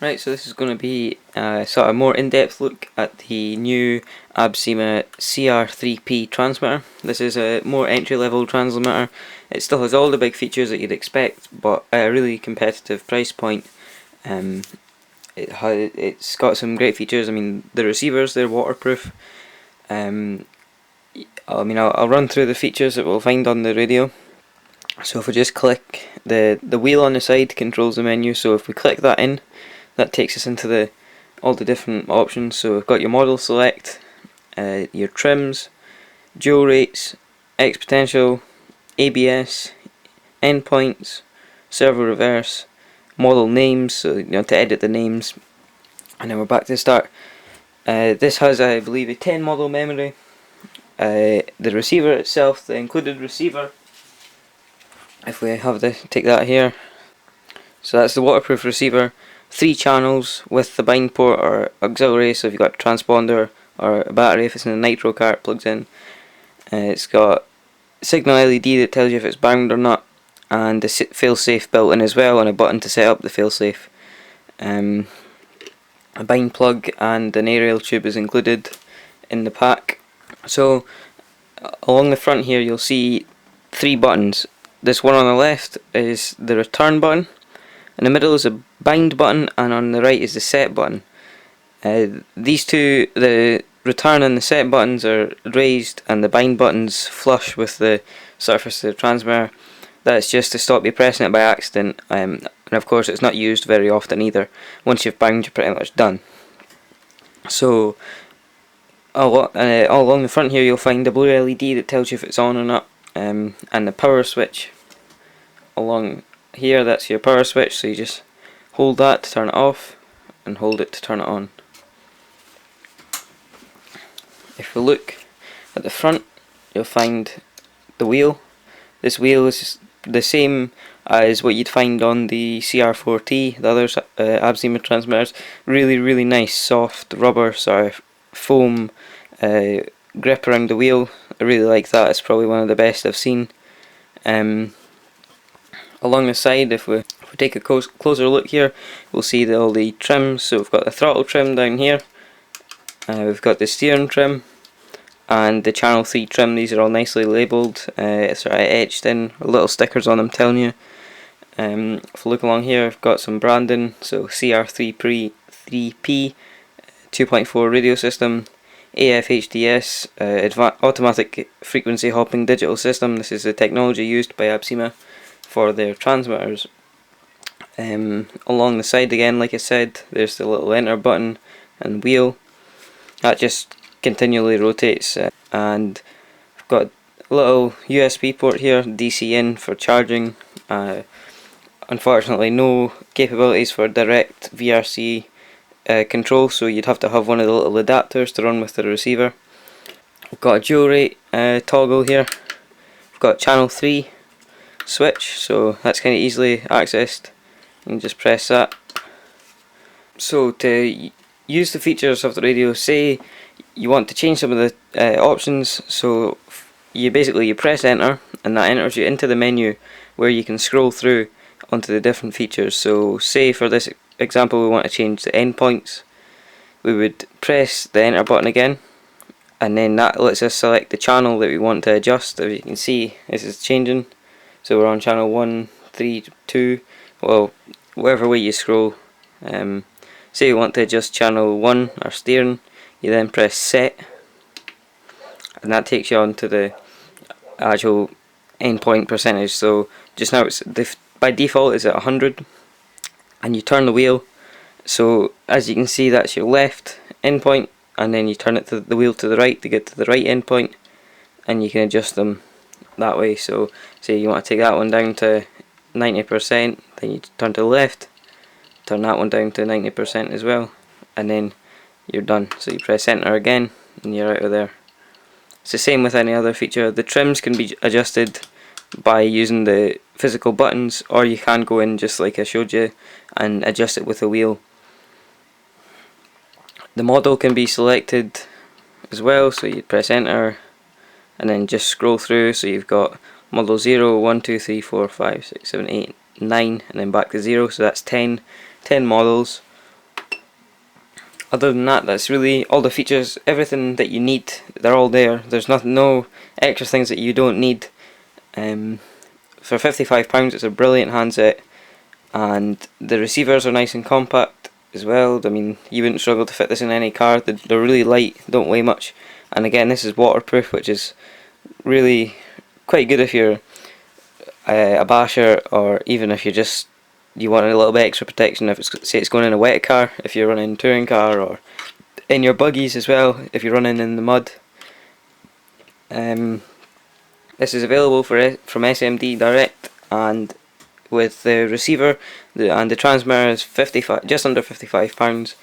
Right, so this is going to be a sort of more in-depth look at the new Absima CR3P transmitter. This is a more entry-level transmitter. It still has all the big features that you'd expect, but at a really competitive price point. It's got some great features. I mean, the receivers, they're waterproof. I'll run through the features that we'll find on the radio. So if we just click the wheel on the side controls the menu, so if we click that in, that takes us into all the different options. So we've got your model select, your trims, dual rates, X potential, ABS, endpoints, servo reverse, model names, so to edit the names, and then we're back to the start. This has, I believe, a 10 model memory. The receiver itself, the included receiver, if we have take that here, so that's the waterproof receiver. 3 channels with the bind port or auxiliary, so if you've got a transponder or a battery, if it's in a nitro car, it plugs in. It's got signal LED that tells you if it's bound or not, and a failsafe built in as well, and a button to set up the failsafe. A bind plug and an aerial tube is included in the pack. So along the front here you'll see 3 buttons. This one on the left is the return button, in the middle is a bind button, and on the right is the set button. These two, the return and the set buttons, are raised, and the bind button's flush with the surface of the transmitter. That's just to stop you pressing it by accident, and of course it's not used very often either. Once you've bound, you're pretty much done. So all along the front here you'll find a blue LED that tells you if it's on or not, and the power switch along here, that's your power switch, so you just hold that to turn it off and hold it to turn it on. If we look at the front, you'll find the wheel. This wheel is the same as what you'd find on the CR4T, the other Absima transmitters. Really nice soft rubber sort of foam grip around the wheel. I really like that. It's probably one of the best I've seen. Along the side, if we take a closer look here, we'll see all the trims. So we've got the throttle trim down here, we've got the steering trim, and the channel 3 trim. These are all nicely labelled, sort of etched in, little stickers on them telling you. If we look along here, I've got some branding, so CR3P 2.4 radio system, AF-HDS, automatic frequency hopping digital system. This is the technology used by Absima for their transmitters. Along the side again, like I said, there's the little enter button and wheel that just continually rotates, and I've got a little USB port here, DC in for charging. Unfortunately no capabilities for direct VRC control, so you'd have to have one of the little adapters to run with the receiver. We've got a dual rate toggle here. We've got channel 3 switch, so that's kind of easily accessed. You can just press that. So to use the features of the radio, say you want to change some of the options, so you press enter, and that enters you into the menu where you can scroll through onto the different features. So say for this example we want to change the endpoints, we would press the enter button again, and then that lets us select the channel that we want to adjust. As you can see, this is changing. So we're on channel 1, 3, 2, well, whatever way you scroll. Say you want to adjust channel 1 or steering, you then press set, and that takes you on to the actual endpoint percentage. So just now it's by default is at 100, and you turn the wheel. So as you can see, that's your left endpoint, and then you turn it to the wheel to the right to get to the right endpoint, and you can adjust them that way. So say you want to take that one down to 90%, then you turn to the left, turn that one down to 90% as well, and then you're done. So you press enter again and you're out of there. It's the same with any other feature. The trims can be adjusted by using the physical buttons, or you can go in just like I showed you and adjust it with a wheel. The model can be selected as well, so you press enter and then just scroll through. So you've got model 0, 1, 2, 3, 4, 5, 6, 7, 8, 9, and then back to 0, so that's 10 models other than that, that's really all the features, everything that you need, they're all there. There's no extra things that you don't need. For £55 it's a brilliant handset, and the receivers are nice and compact as well. I mean, you wouldn't struggle to fit this in any car. They're really light, don't weigh much, and again this is waterproof, which is really quite good if you're a basher, or even if you want a little bit extra protection if say it's going in a wet car, if you're running a touring car, or in your buggies as well if you're running in the mud. This is available from SMD direct, and with the receiver and the transmitter is just under £55.